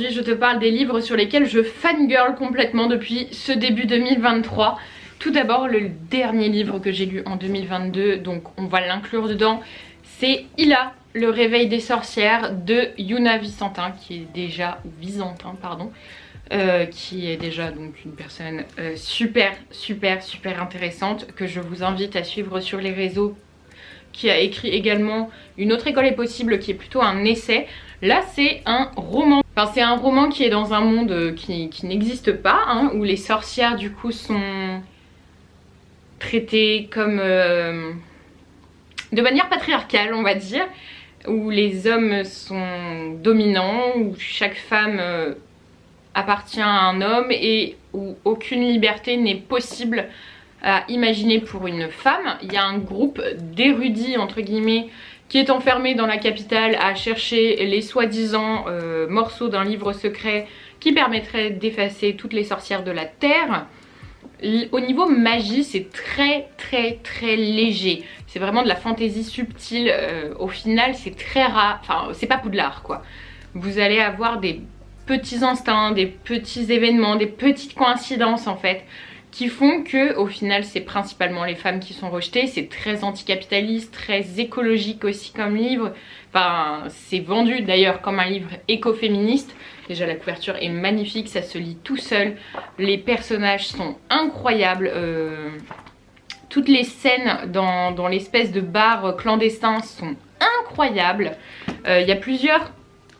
aujourd'hui je te parle des livres sur lesquels je fangirl complètement depuis ce début 2023. Tout d'abord, le dernier livre que j'ai lu en 2022, donc on va l'inclure dedans, c'est Ila, le réveil des sorcières de Yuna Vicentin, qui est déjà qui est déjà donc une personne super intéressante, que je vous invite à suivre sur les réseaux, qui a écrit également Une autre école est possible, qui est plutôt un essai. Là c'est un roman, enfin c'est un roman qui est dans un monde qui n'existe pas, hein, où les sorcières du coup sont traitées comme de manière patriarcale on va dire, où les hommes sont dominants, où chaque femme appartient à un homme et où aucune liberté n'est possible à imaginer pour une femme. Il y a un groupe d'érudits entre guillemets qui est enfermé dans la capitale à chercher les soi-disant morceaux d'un livre secret qui permettrait d'effacer toutes les sorcières de la terre. Au niveau magie, c'est très léger. C'est vraiment de la fantaisie subtile. Au final, c'est très rare. Enfin, c'est pas Poudlard quoi. Vous allez avoir des petits instincts, des petits événements, des petites coïncidences en fait, qui font que au final c'est principalement les femmes qui sont rejetées. C'est très anticapitaliste, très écologique aussi comme livre. Enfin, c'est vendu d'ailleurs comme un livre écoféministe. Déjà la couverture est magnifique, ça se lit tout seul. Les personnages sont incroyables. Toutes les scènes dans l'espèce de bar clandestin sont incroyables. Il y a plusieurs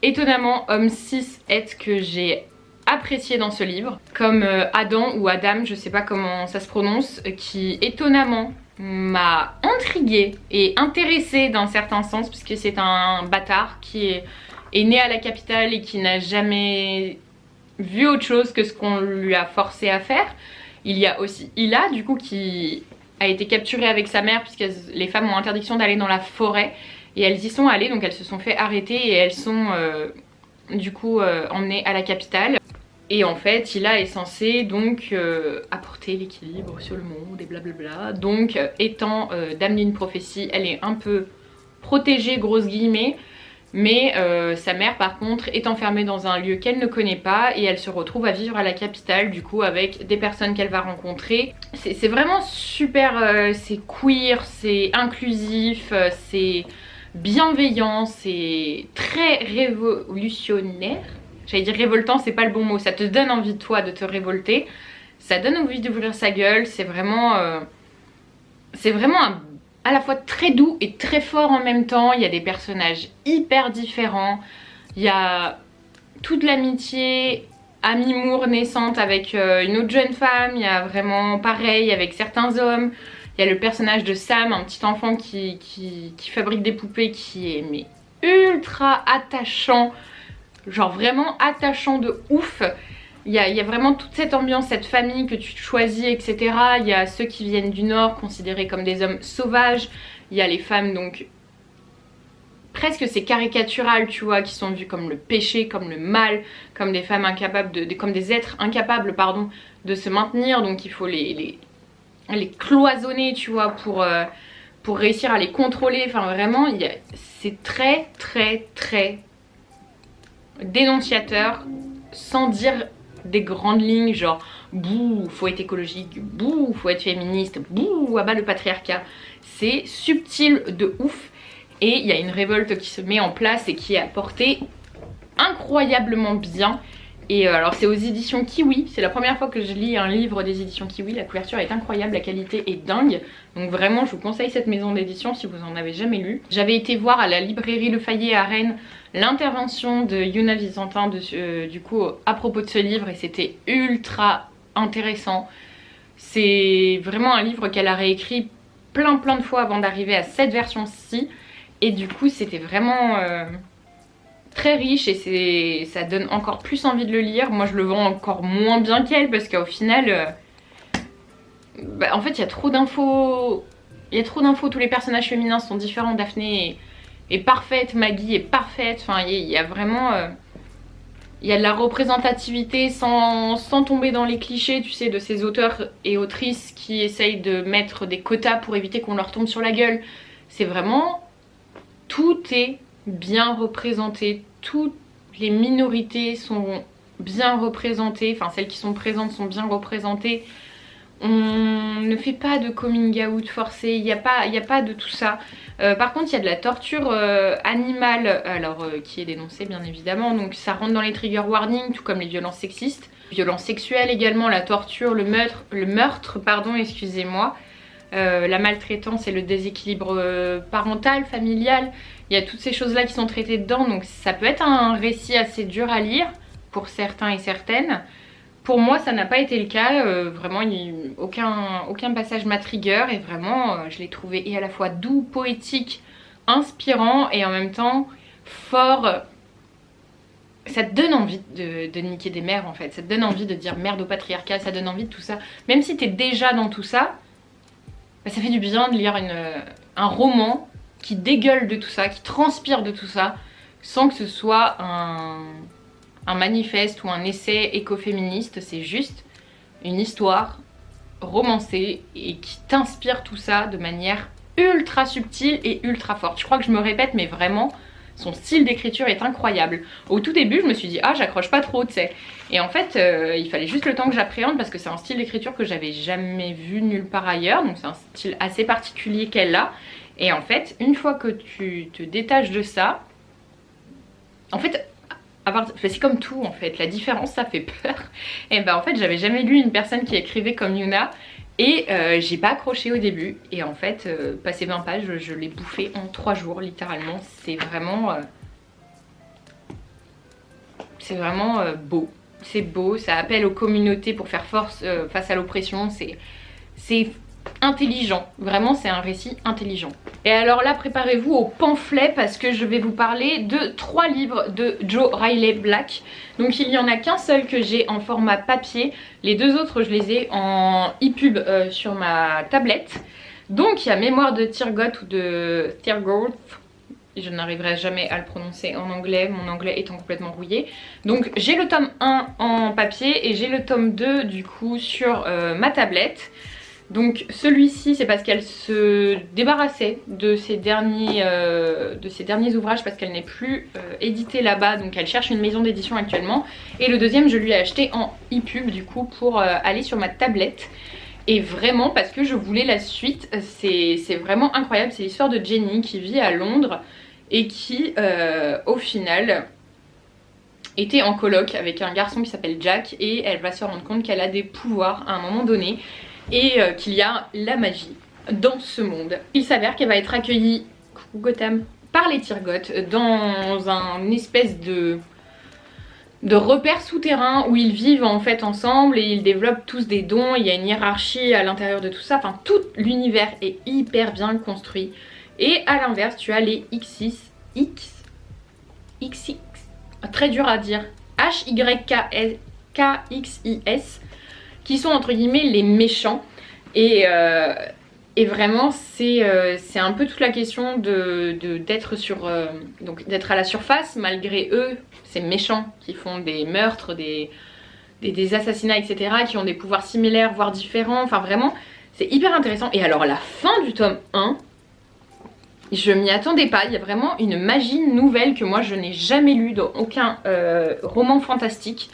étonnamment hommes cis que j'ai apprécié dans ce livre, comme Adam ou Adam, je sais pas comment ça se prononce, qui étonnamment m'a intriguée et intéressée d'un certain sens, puisque c'est un bâtard qui est né à la capitale et qui n'a jamais vu autre chose que ce qu'on lui a forcé à faire. Il y a aussi Ila du coup qui a été capturée avec sa mère, puisque les femmes ont interdiction d'aller dans la forêt, et elles y sont allées, donc elles se sont fait arrêter et elles sont du coup emmenées à la capitale. Et en fait, Ila est censée donc apporter l'équilibre sur le monde et blablabla. Donc étant d'amener une prophétie, elle est un peu protégée, grosse guillemets. Mais sa mère par contre est enfermée dans un lieu qu'elle ne connaît pas et elle se retrouve à vivre à la capitale du coup avec des personnes qu'elle va rencontrer. C'est vraiment super, c'est queer, c'est inclusif, c'est bienveillant, c'est très révolutionnaire. J'allais dire révoltant, c'est pas le bon mot, ça te donne envie de toi de te révolter, ça donne envie d'ouvrir sa gueule, c'est vraiment à la fois très doux et très fort en même temps. Il y a des personnages hyper différents, il y a toute l'amitié à mi-mour naissante avec une autre jeune femme, il y a vraiment pareil avec certains hommes. Il y a le personnage de Sam, un petit enfant qui fabrique des poupées, qui est mais ultra attachant, genre vraiment attachant de ouf. Il y a vraiment toute cette ambiance, cette famille que tu choisis, etc. Il y a ceux qui viennent du Nord, considérés comme des hommes sauvages. Il y a les femmes, donc presque c'est caricatural, tu vois, qui sont vues comme le péché, comme le mal, comme des femmes incapables comme des êtres incapables, pardon, de se maintenir. Donc il faut les cloisonner, tu vois, pour réussir à les contrôler. Enfin vraiment, c'est très dénonciateur, sans dire des grandes lignes genre bouh faut être écologique, bouh faut être féministe, bouh abat le patriarcat. C'est subtil de ouf et il y a une révolte qui se met en place et qui est apportée incroyablement bien. Et alors c'est aux éditions Kiwi, c'est la première fois que je lis un livre des éditions Kiwi. La couverture est incroyable, la qualité est dingue, donc vraiment je vous conseille cette maison d'édition si vous en avez jamais lu. J'avais été voir à la librairie Le Fayet à Rennes l'intervention de Yuna Vicentin du coup à propos de ce livre et c'était ultra intéressant. C'est vraiment un livre qu'elle a réécrit plein de fois avant d'arriver à cette version-ci et du coup c'était vraiment très riche et ça donne encore plus envie de le lire. Moi je le vends encore moins bien qu'elle parce qu'au final en fait il y a trop d'infos. Tous les personnages féminins sont différents. Daphné est parfaite, Maggie est parfaite, enfin il y a vraiment il y a de la représentativité sans tomber dans les clichés, tu sais, de ces auteurs et autrices qui essayent de mettre des quotas pour éviter qu'on leur tombe sur la gueule. C'est vraiment, tout est bien représenté, tout les minorités sont bien représentées, enfin celles qui sont présentes sont bien représentées. On ne fait pas de coming out forcé, il n'y a pas de tout ça. Par contre il y a de la torture animale, alors qui est dénoncée bien évidemment, donc ça rentre dans les trigger warnings, tout comme les violences sexistes. Violences sexuelles également, la torture, le meurtre, pardon, excusez-moi. La maltraitance et le déséquilibre parental, familial. Il y a toutes ces choses là qui sont traitées dedans, donc ça peut être un récit assez dur à lire pour certains et certaines. Pour moi ça n'a pas été le cas, vraiment aucun passage m'a trigger et vraiment je l'ai trouvé et à la fois doux, poétique, inspirant et en même temps fort. Ça te donne envie de niquer des mères en fait, ça te donne envie de dire merde au patriarcat, ça donne envie de tout ça. Même si t'es déjà dans tout ça, bah, ça fait du bien de lire un roman qui dégueule de tout ça, qui transpire de tout ça, sans que ce soit un manifeste ou un essai écoféministe. C'est juste une histoire romancée et qui t'inspire tout ça de manière ultra subtile et ultra forte. Je crois que je me répète mais vraiment son style d'écriture est incroyable. Au tout début je me suis dit ah j'accroche pas trop tu sais, et en fait il fallait juste le temps que j'appréhende parce que c'est un style d'écriture que j'avais jamais vu nulle part ailleurs, donc c'est un style assez particulier qu'elle a. Et en fait une fois que tu te détaches de ça, en fait c'est comme tout en fait, la différence ça fait peur. Et ben en fait j'avais jamais lu une personne qui écrivait comme Yuna et j'ai pas accroché au début et en fait passé 20 pages je l'ai bouffé en 3 jours littéralement. C'est vraiment beau, c'est beau, ça appelle aux communautés pour faire force face à l'oppression, c'est intelligent, vraiment c'est un récit intelligent. Et alors là préparez-vous au pamphlet parce que je vais vous parler de 3 livres de Jo Riley Black. Donc il n'y en a qu'un seul que j'ai en format papier, les 2 autres je les ai en e-pub sur ma tablette. Donc il y a Mémoire de Tyrgoth ou de Tyrgoth, je n'arriverai jamais à le prononcer en anglais, mon anglais étant complètement rouillé. Donc j'ai le tome 1 en papier et j'ai le tome 2 du coup sur ma tablette. Donc celui-ci c'est parce qu'elle se débarrassait de ses derniers ouvrages parce qu'elle n'est plus éditée là-bas, donc elle cherche une maison d'édition actuellement. Et le deuxième je lui ai acheté en e-pub du coup pour aller sur ma tablette. Et vraiment parce que je voulais la suite, c'est vraiment incroyable, c'est l'histoire de Jenny qui vit à Londres et qui au final était en coloc avec un garçon qui s'appelle Jack et elle va se rendre compte qu'elle a des pouvoirs à un moment donné et qu'il y a la magie dans ce monde. Il s'avère qu'elle va être accueillie, coucou Gotham, par les Tyrgoth dans un espèce de repères souterrains où ils vivent en fait ensemble et ils développent tous des dons, il y a une hiérarchie à l'intérieur de tout ça, enfin tout l'univers est hyper bien construit. Et à l'inverse tu as les XX, très dur à dire, HYKXIS, qui sont entre guillemets les méchants. Et vraiment c'est un peu toute la question d'être d'être à la surface malgré eux, ces méchants qui font des meurtres, des assassinats etc, qui ont des pouvoirs similaires voire différents, enfin vraiment c'est hyper intéressant. Et alors la fin du tome 1, je m'y attendais pas, il y a vraiment une magie nouvelle que moi je n'ai jamais lue dans aucun roman fantastique.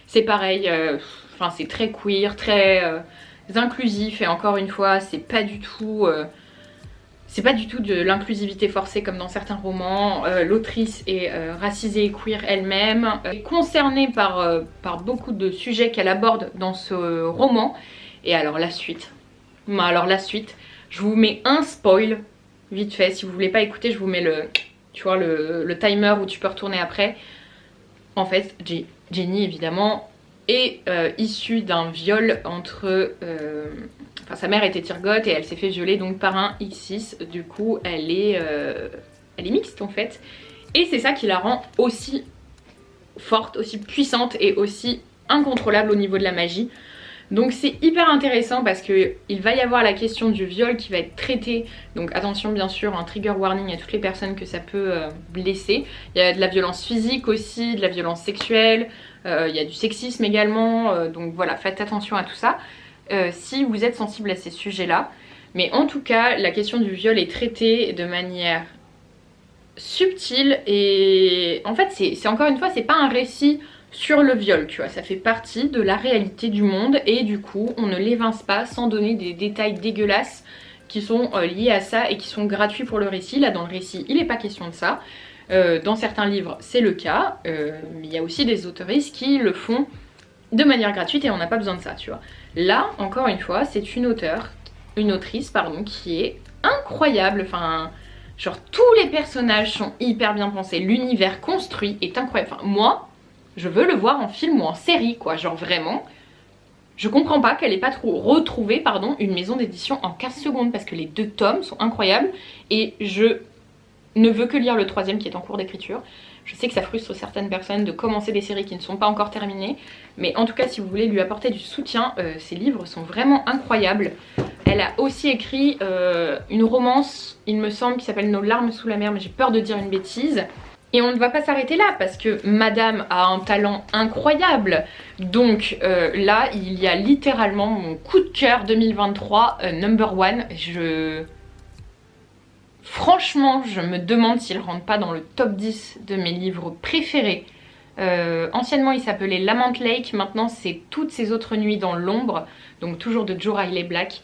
C'est pareil, enfin c'est très queer, très inclusif et encore une fois c'est pas du tout de l'inclusivité forcée comme dans certains romans. L'autrice est racisée et queer elle-même, concernée par beaucoup de sujets qu'elle aborde dans ce roman. Et alors la suite, je vous mets un spoil vite fait, si vous voulez pas écouter je vous mets le timer où tu peux retourner après. En fait Jenny évidemment est issue d'un viol entre enfin sa mère était Tyrgoth et elle s'est fait violer donc par un X6, du coup elle est mixte en fait, et c'est ça qui la rend aussi forte, aussi puissante et aussi incontrôlable au niveau de la magie. Donc c'est hyper intéressant parce que il va y avoir la question du viol qui va être traitée, donc attention bien sûr, un trigger warning à toutes les personnes que ça peut blesser. Il y a de la violence physique aussi, de la violence sexuelle, il y a du sexisme également, donc voilà, faites attention à tout ça si vous êtes sensible à ces sujets là. Mais en tout cas la question du viol est traitée de manière subtil et en fait c'est encore une fois c'est pas un récit sur le viol, tu vois, ça fait partie de la réalité du monde et du coup on ne l'évince pas sans donner des détails dégueulasses qui sont liés à ça et qui sont gratuits pour le récit. Là dans le récit il n'est pas question de ça, dans certains livres c'est le cas, mais il y a aussi des autoristes qui le font de manière gratuite et on n'a pas besoin de ça, tu vois. Là encore une fois c'est une autrice pardon, qui est incroyable, enfin genre tous les personnages sont hyper bien pensés, l'univers construit est incroyable, enfin moi je veux le voir en film ou en série quoi, genre vraiment je comprends pas qu'elle ait pas retrouvé pardon, une maison d'édition en 15 secondes parce que les 2 tomes sont incroyables et je ne veux que lire le 3e qui est en cours d'écriture. Je sais que ça frustre certaines personnes de commencer des séries qui ne sont pas encore terminées, mais en tout cas si vous voulez lui apporter du soutien, ses livres sont vraiment incroyables. Elle a aussi écrit une romance, il me semble, qui s'appelle Nos larmes sous la mer, mais j'ai peur de dire une bêtise. Et on ne va pas s'arrêter là parce que madame a un talent incroyable. Donc là, il y a littéralement mon coup de cœur 2023, number one. Franchement, je me demande s'il rentre pas dans le top 10 de mes livres préférés. Anciennement, il s'appelait Lament Lake. Maintenant, c'est Toutes ces autres nuits dans l'ombre. Donc toujours de Joe Riley Black.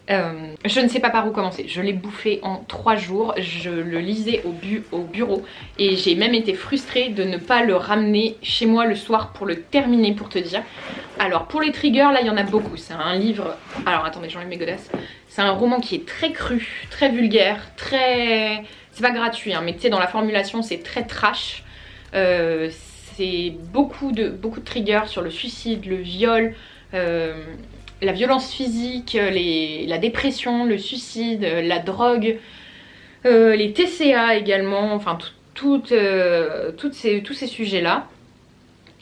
Je ne sais pas par où commencer, je l'ai bouffé en 3 jours, je le lisais au bureau et j'ai même été frustrée de ne pas le ramener chez moi le soir pour le terminer pour te dire. Alors pour les triggers là il y en a beaucoup, c'est un livre, alors attendez j'enlève mes godasses, c'est un roman qui est très cru, très vulgaire, très... c'est pas gratuit hein, mais tu sais dans la formulation c'est très trash, c'est beaucoup de triggers sur le suicide, le viol, la violence physique, la dépression, le suicide, la drogue, les TCA également, enfin tous ces sujets-là.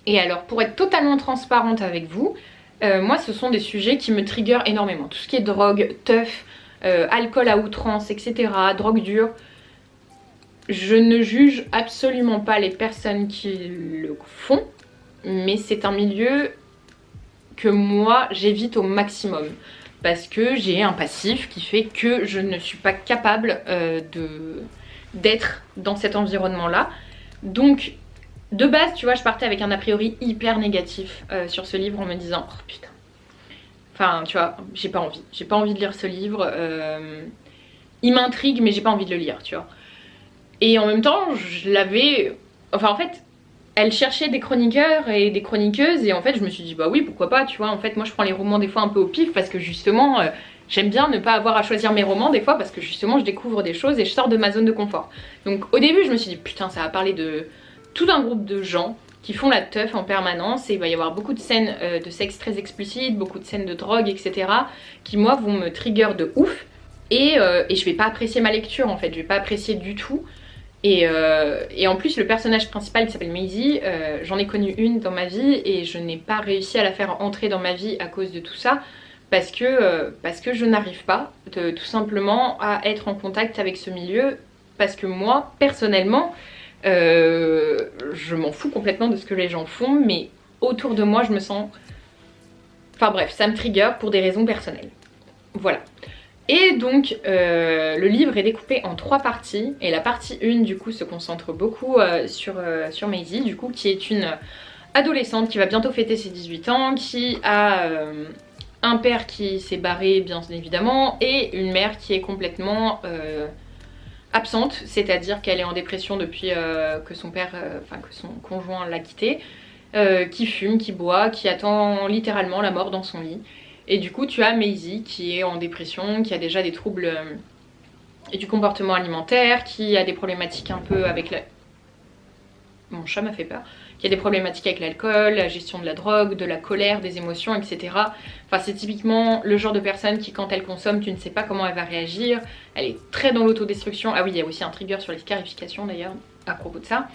Et alors pour être totalement transparente avec vous, moi ce sont des sujets qui me triggerent énormément. Tout ce qui est drogue, teuf, alcool à outrance, etc., drogue dure. Je ne juge absolument pas les personnes qui le font, mais c'est un milieu que moi j'évite au maximum parce que j'ai un passif qui fait que je ne suis pas capable d'être dans cet environnement là. Donc de base tu vois je partais avec un a priori hyper négatif sur ce livre en me disant oh putain, enfin tu vois j'ai pas envie de lire ce livre, il m'intrigue mais j'ai pas envie de le lire tu vois. Et en même temps je l'avais, enfin en fait elle cherchait des chroniqueurs et des chroniqueuses et en fait je me suis dit bah oui pourquoi pas tu vois. En fait moi je prends les romans des fois un peu au pif parce que justement j'aime bien ne pas avoir à choisir mes romans des fois parce que justement je découvre des choses et je sors de ma zone de confort. Donc au début je me suis dit putain ça va parler de tout un groupe de gens qui font la teuf en permanence et il va y avoir beaucoup de scènes de sexe très explicites, beaucoup de scènes de drogue etc. qui moi vont me trigger de ouf et je vais pas apprécier ma lecture en fait, je vais pas apprécier du tout. Et en plus le personnage principal qui s'appelle Maisie, j'en ai connu une dans ma vie et je n'ai pas réussi à la faire entrer dans ma vie à cause de tout ça parce que je n'arrive pas tout simplement à être en contact avec ce milieu parce que moi personnellement je m'en fous complètement de ce que les gens font mais autour de moi je me sens... Enfin bref, ça me trigger pour des raisons personnelles. Voilà. Et donc le livre est découpé en 3 parties et la partie 1 du coup se concentre beaucoup sur Maisie du coup qui est une adolescente qui va bientôt fêter ses 18 ans, qui a un père qui s'est barré bien évidemment et une mère qui est complètement absente, c'est-à-dire qu'elle est en dépression depuis que son père, que son conjoint l'a quittée, qui fume, qui boit, qui attend littéralement la mort dans son lit. Et du coup tu as Maisie qui est en dépression, qui a déjà des troubles du comportement alimentaire, qui a des problématiques un peu avec la... Mon chat m'a fait peur. Qui a des problématiques avec l'alcool, la gestion de la drogue, de la colère, des émotions, etc. Enfin c'est typiquement le genre de personne qui quand elle consomme tu ne sais pas comment elle va réagir. Elle est très dans l'autodestruction. Ah oui il y a aussi un trigger sur les scarifications d'ailleurs à propos de ça.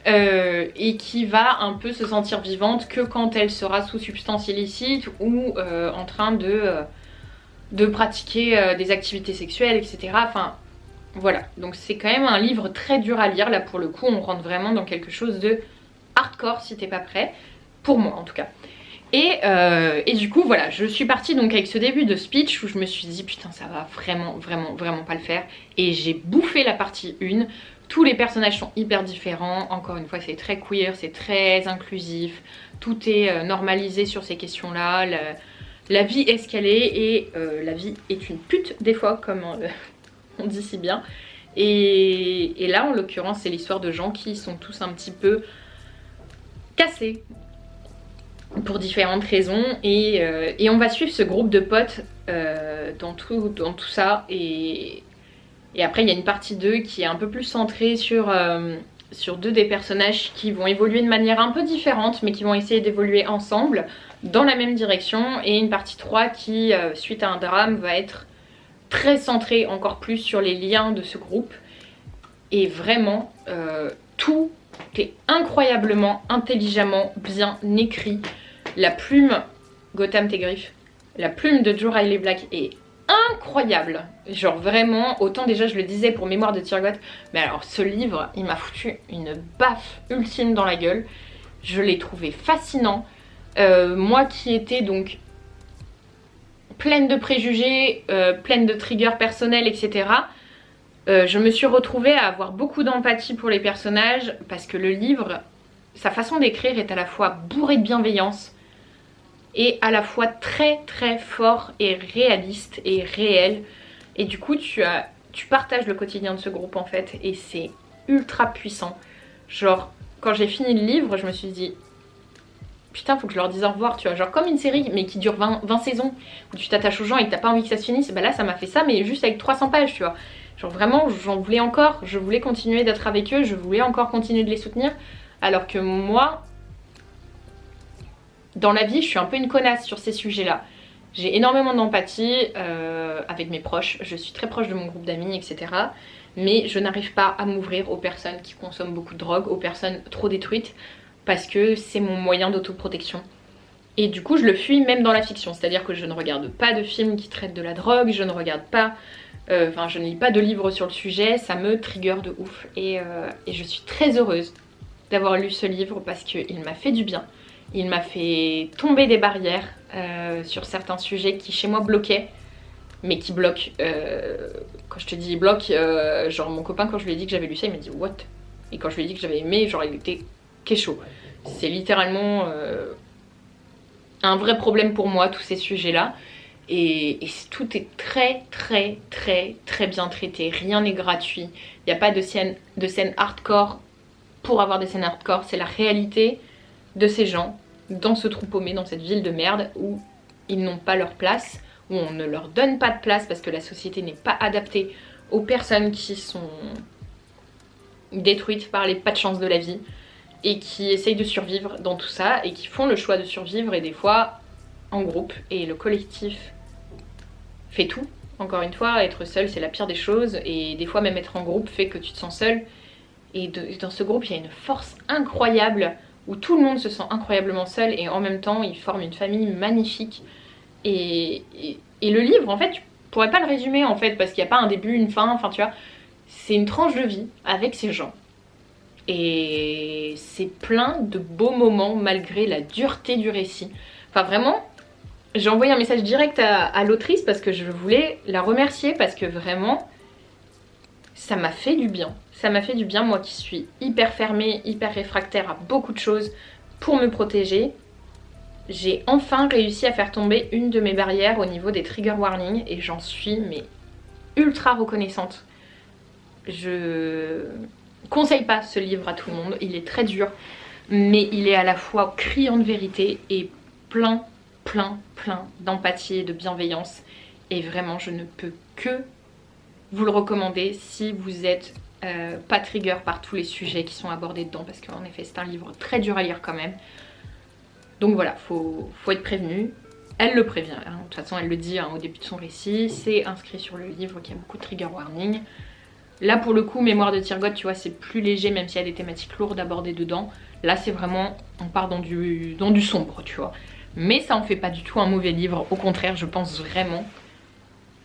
Et qui va un peu se sentir vivante que quand elle sera sous substance illicite ou en train de pratiquer des activités sexuelles etc. Enfin voilà, donc c'est quand même un livre très dur à lire. Là pour le coup on rentre vraiment dans quelque chose de hardcore si t'es pas prêt, pour moi en tout cas. Et du coup voilà, je suis partie donc avec ce début de speech où je me suis dit putain ça va vraiment pas le faire. Et j'ai bouffé la partie 1. Tous les personnages sont hyper différents, encore une fois c'est très queer, c'est très inclusif, tout est normalisé sur ces questions là, la vie est ce qu'elle est et la vie est une pute des fois comme on dit si bien. Et là en l'occurrence c'est l'histoire de gens qui sont tous un petit peu cassés pour différentes raisons et on va suivre ce groupe de potes dans tout ça et après il y a une partie 2 qui est un peu plus centrée sur deux des personnages qui vont évoluer de manière un peu différente mais qui vont essayer d'évoluer ensemble dans la même direction, et une partie 3 qui suite à un drame va être très centrée encore plus sur les liens de ce groupe. Et vraiment tout est incroyablement intelligemment bien écrit. La plume, Gotham tes griffes, la plume de Joe Riley Black est incroyable. Genre vraiment, autant déjà je le disais pour Mémoire de Tirgoth, mais alors ce livre il m'a foutu une baffe ultime dans la gueule. Je l'ai trouvé fascinant. Moi qui étais donc pleine de préjugés, pleine de triggers personnels, etc. Je me suis retrouvée à avoir beaucoup d'empathie pour les personnages parce que le livre, sa façon d'écrire est à la fois bourrée de bienveillance et à la fois très très fort et réaliste et réel. Et du coup tu partages le quotidien de ce groupe en fait et c'est ultra puissant. Genre quand j'ai fini le livre je me suis dit putain faut que je leur dise au revoir, tu vois, genre comme une série mais qui dure 20 saisons où tu t'attaches aux gens et que t'as pas envie que ça se finisse. Bah là ça m'a fait ça mais juste avec 300 pages tu vois. Genre vraiment j'en voulais encore, je voulais continuer d'être avec eux, je voulais encore continuer de les soutenir. Alors que moi, dans la vie je suis un peu une connasse sur ces sujets là. J'ai énormément d'empathie avec mes proches, je suis très proche de mon groupe d'amis etc. Mais je n'arrive pas à m'ouvrir aux personnes qui consomment beaucoup de drogue, aux personnes trop détruites, parce que c'est mon moyen d'autoprotection. Et du coup je le fuis même dans la fiction, c'est-à-dire que je ne regarde pas de films qui traitent de la drogue, je ne regarde pas, je ne lis pas de livres sur le sujet, ça me trigger de ouf. Et je suis très heureuse d'avoir lu ce livre parce qu'il m'a fait du bien. Il m'a fait tomber des barrières sur certains sujets qui chez moi bloquaient, mais qui bloquent. Quand je te dis bloque, genre mon copain quand je lui ai dit que j'avais lu ça il m'a dit what? Et quand je lui ai dit que j'avais aimé, genre il était chaud. C'est littéralement un vrai problème pour moi tous ces sujets là. Et tout est très très très très bien traité, rien n'est gratuit, il n'y a pas de scène hardcore pour avoir des scènes hardcore, c'est la réalité de ces gens dans ce trou paumé, dans cette ville de merde où ils n'ont pas leur place, où on ne leur donne pas de place parce que la société n'est pas adaptée aux personnes qui sont détruites par les pas de chance de la vie et qui essayent de survivre dans tout ça et qui font le choix de survivre et des fois en groupe, et le collectif fait tout. Encore une fois, être seul c'est la pire des choses et des fois même être en groupe fait que tu te sens seul. Et dans ce groupe il y a une force incroyable où tout le monde se sent incroyablement seul et en même temps ils forment une famille magnifique. Et le livre en fait tu pourrais pas le résumer en fait parce qu'il n'y a pas un début, une fin, enfin tu vois, c'est une tranche de vie avec ces gens. Et c'est plein de beaux moments malgré la dureté du récit. Enfin vraiment, j'ai envoyé un message direct à l'autrice parce que je voulais la remercier parce que vraiment ça m'a fait du bien. Ça m'a fait du bien, moi qui suis hyper fermée, hyper réfractaire à beaucoup de choses pour me protéger. J'ai enfin réussi à faire tomber une de mes barrières au niveau des trigger warnings et j'en suis mais ultra reconnaissante. Je conseille pas ce livre à tout le monde, il est très dur mais il est à la fois criant de vérité et plein d'empathie et de bienveillance et vraiment je ne peux que vous le recommander si vous êtes pas trigger par tous les sujets qui sont abordés dedans parce qu'en effet c'est un livre très dur à lire quand même. Donc voilà, faut être prévenu. Elle le prévient, hein. De toute façon elle le dit hein, au début de son récit, c'est inscrit sur le livre qu'il y a beaucoup de trigger warning. Là pour le coup Mémoire de Tirgoth tu vois c'est plus léger même s'il y a des thématiques lourdes abordées dedans. Là c'est vraiment, on part dans du sombre tu vois. Mais ça en fait pas du tout un mauvais livre, au contraire je pense vraiment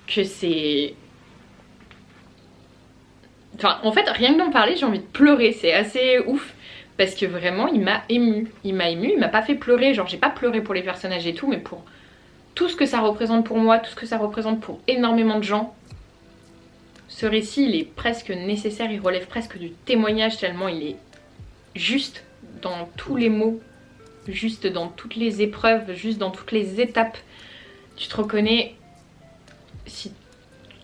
que c'est... Enfin en fait rien que d'en parler j'ai envie de pleurer, c'est assez ouf. parce que vraiment il m'a émue. Il m'a pas fait pleurer, genre j'ai pas pleuré pour les personnages et tout, mais pour tout ce que ça représente pour moi, tout ce que ça représente pour énormément de gens. Ce récit, il est presque nécessaire, il relève presque du témoignage tellement il est juste dans tous les mots, juste dans toutes les épreuves, juste dans toutes les étapes. Tu te reconnais, si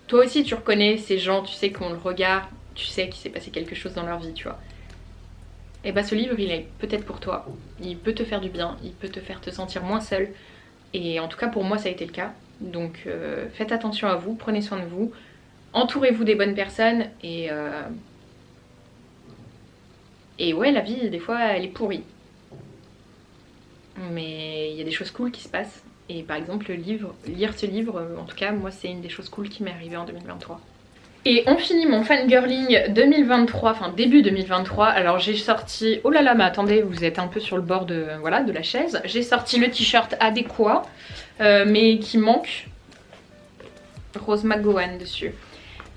toi aussi tu reconnais ces gens, tu sais qu'on le regarde, tu sais qu'il s'est passé quelque chose dans leur vie, tu vois. Et bah ce livre, il est peut-être pour toi, il peut te faire du bien, il peut te faire te sentir moins seul. Et en tout cas pour moi ça a été le cas. Donc faites attention à vous, prenez soin de vous, entourez-vous des bonnes personnes et ouais, la vie des fois elle est pourrie. Mais il y a des choses cool qui se passent. Et par exemple lire ce livre, en tout cas moi c'est une des choses cool qui m'est arrivée en 2023. Et on finit mon fangirling 2023, enfin début 2023. Alors j'ai sorti, oh là là mais attendez, vous êtes un peu sur le bord de, voilà, de la chaise. J'ai sorti le t-shirt adéquat, mais qui manque Rose McGowan dessus.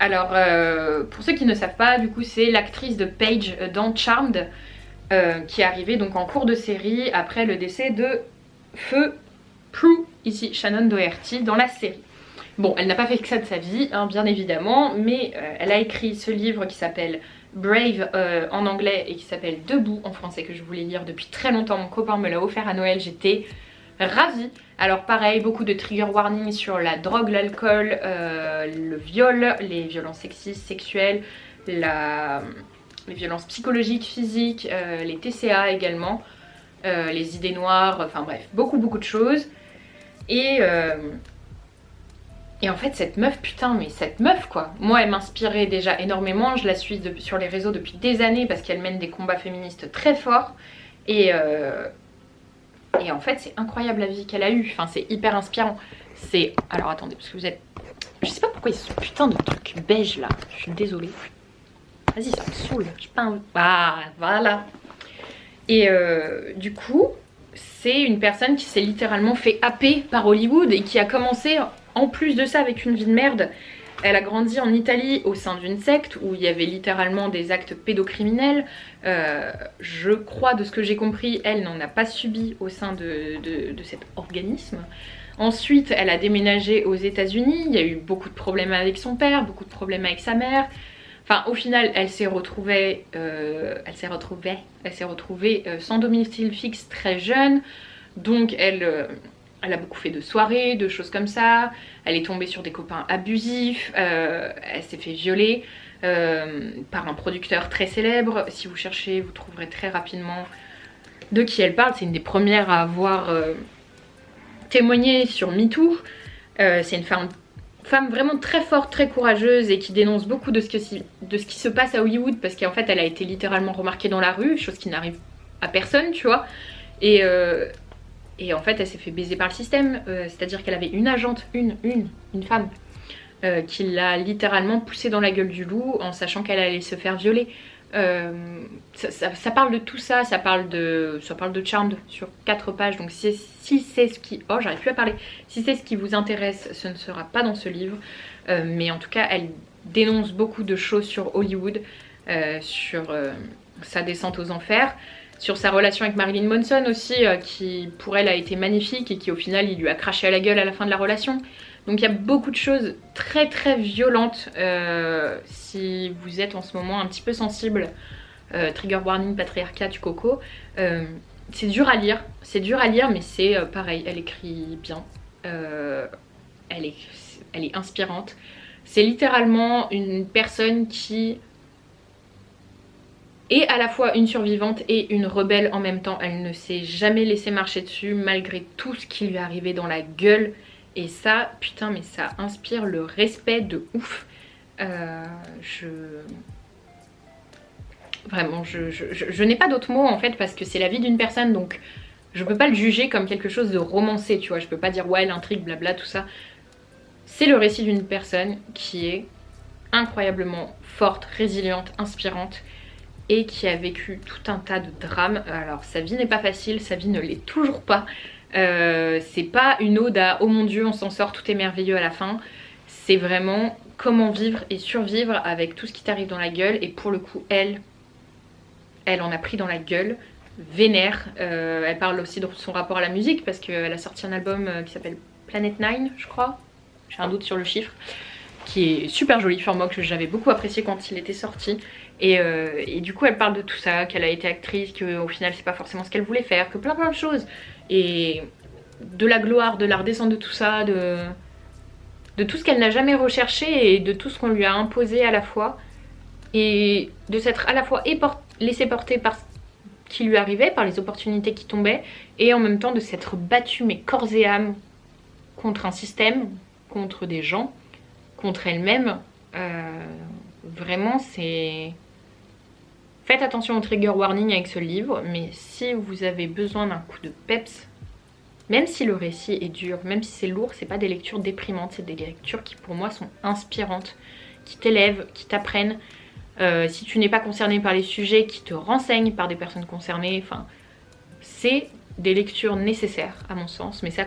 Alors pour ceux qui ne savent pas, du coup c'est l'actrice de Paige dans Charmed, qui est arrivée donc en cours de série après le décès de Feu Prue, ici Shannon Doherty dans la série. Bon, elle n'a pas fait que ça de sa vie, hein, bien évidemment, mais elle a écrit ce livre qui s'appelle Brave en anglais et qui s'appelle Debout en français, que je voulais lire depuis très longtemps. Mon copain me l'a offert à Noël, j'étais ravie. Alors pareil, beaucoup de trigger warning sur la drogue, l'alcool, le viol, les violences sexistes, sexuelles, les violences psychologiques, physiques, les TCA également, les idées noires, enfin bref, beaucoup de choses. Et en fait cette meuf, putain mais cette meuf quoi, moi elle m'inspirait déjà énormément, je la suis sur les réseaux depuis des années parce qu'elle mène des combats féministes très forts et en fait c'est incroyable la vie qu'elle a eue, enfin c'est hyper inspirant. C'est, alors attendez parce que vous êtes, je sais pas pourquoi il y a ce putain de truc beige là, je suis désolée. Vas-y ça me saoule, je sais pas, ah voilà. Et du coup c'est une personne qui s'est littéralement fait happer par Hollywood et qui a commencé en plus de ça avec une vie de merde. Elle a grandi en Italie au sein d'une secte où il y avait littéralement des actes pédocriminels. Je crois, de ce que j'ai compris, elle n'en a pas subi au sein de cet organisme. Ensuite, elle a déménagé aux États-Unis. Il y a eu beaucoup de problèmes avec son père, beaucoup de problèmes avec sa mère. Enfin, au final, elle s'est retrouvée sans domicile fixe très jeune. Donc, elle a beaucoup fait de soirées, de choses comme ça. Elle est tombée sur des copains abusifs. Elle s'est fait violer par un producteur très célèbre. Si vous cherchez, vous trouverez très rapidement de qui elle parle. C'est une des premières à avoir témoigné sur MeToo. C'est une femme vraiment très forte, très courageuse et qui dénonce beaucoup de ce qui se passe à Hollywood parce qu'en fait elle a été littéralement remarquée dans la rue, chose qui n'arrive à personne, tu vois. Et en fait elle s'est fait baiser par le système, c'est-à-dire qu'elle avait une agente, une femme, qui l'a littéralement poussée dans la gueule du loup en sachant qu'elle allait se faire violer. Ça parle de tout ça, ça parle de Charmed sur 4 pages, donc si c'est ce qui... Oh, j'arrive plus à parler. Si c'est ce qui vous intéresse, ce ne sera pas dans ce livre, mais en tout cas elle dénonce beaucoup de choses sur Hollywood, sur sa descente aux enfers, sur sa relation avec Marilyn Manson aussi, qui pour elle a été magnifique et qui au final il lui a craché à la gueule à la fin de la relation. Donc il y a beaucoup de choses très très violentes. Si vous êtes en ce moment un petit peu sensible, trigger warning, patriarcat, du coco, c'est dur à lire, mais c'est pareil, elle écrit bien, elle est inspirante. C'est littéralement une personne qui est à la fois une survivante et une rebelle en même temps. Elle ne s'est jamais laissée marcher dessus malgré tout ce qui lui est arrivé dans la gueule. Et ça, putain, mais ça inspire le respect de ouf. Vraiment, je n'ai pas d'autres mots en fait parce que c'est la vie d'une personne, donc je peux pas le juger comme quelque chose de romancé, tu vois. Je peux pas dire ouais, l'intrigue, blabla, tout ça. C'est le récit d'une personne qui est incroyablement forte, résiliente, inspirante et qui a vécu tout un tas de drames. Alors sa vie n'est pas facile, sa vie ne l'est toujours pas. C'est pas une ode à oh mon dieu on s'en sort, tout est merveilleux à la fin. C'est vraiment comment vivre et survivre avec tout ce qui t'arrive dans la gueule. Et pour le coup elle elle en a pris dans la gueule, vénère. Elle parle aussi de son rapport à la musique parce qu'elle a sorti un album qui s'appelle Planet 9 je crois, j'ai un doute sur le chiffre, qui est super joli, enfin moi que j'avais beaucoup apprécié quand il était sorti. Et du coup elle parle de tout ça, qu'elle a été actrice, qu'au final c'est pas forcément ce qu'elle voulait faire, que plein de choses. Et de la gloire, de la redescente de tout ça, de tout ce qu'elle n'a jamais recherché et de tout ce qu'on lui a imposé à la fois. Et de s'être à la fois laissée porter par ce qui lui arrivait, par les opportunités qui tombaient, et en même temps de s'être battue mais corps et âme contre un système, contre des gens, contre elle-même. Vraiment c'est... Faites attention au trigger warning avec ce livre, mais si vous avez besoin d'un coup de peps, même si le récit est dur, même si c'est lourd, c'est pas des lectures déprimantes, c'est des lectures qui pour moi sont inspirantes, qui t'élèvent, qui t'apprennent. Si tu n'es pas concerné par les sujets, qui te renseignent par des personnes concernées, enfin, c'est des lectures nécessaires à mon sens, mais ça,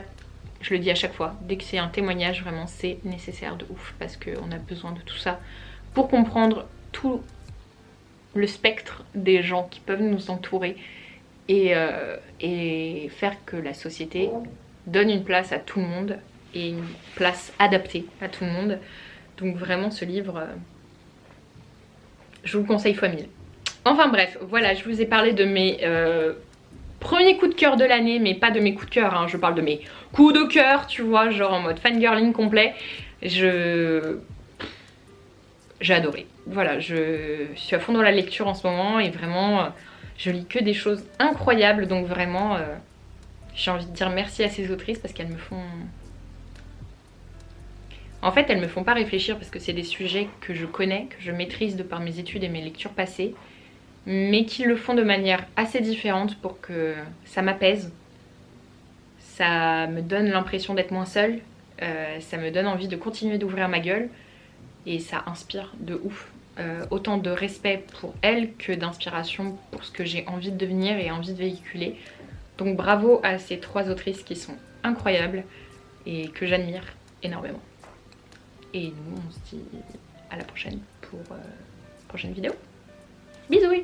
je le dis à chaque fois, dès que c'est un témoignage, vraiment c'est nécessaire de ouf, parce qu'on a besoin de tout ça pour comprendre tout le spectre des gens qui peuvent nous entourer et faire que la société donne une place à tout le monde et une place adaptée à tout le monde. Donc vraiment ce livre, je vous le conseille fois 1000. Enfin bref, voilà, je vous ai parlé de mes premiers coups de cœur de l'année, mais pas de mes coups de cœur, hein, je parle de mes coups de cœur, tu vois, genre en mode fangirling complet. J'ai adoré. Voilà, je suis à fond dans la lecture en ce moment et vraiment je lis que des choses incroyables, donc vraiment j'ai envie de dire merci à ces autrices parce qu'elles me font... En fait elles me font pas réfléchir parce que c'est des sujets que je connais, que je maîtrise de par mes études et mes lectures passées, mais qui le font de manière assez différente pour que ça m'apaise, ça me donne l'impression d'être moins seule, ça me donne envie de continuer d'ouvrir ma gueule et ça inspire de ouf. Autant de respect pour elles que d'inspiration pour ce que j'ai envie de devenir et envie de véhiculer. Donc bravo à ces 3 autrices qui sont incroyables et que j'admire énormément. Et nous on se dit à la prochaine pour prochaine vidéo. Bisous.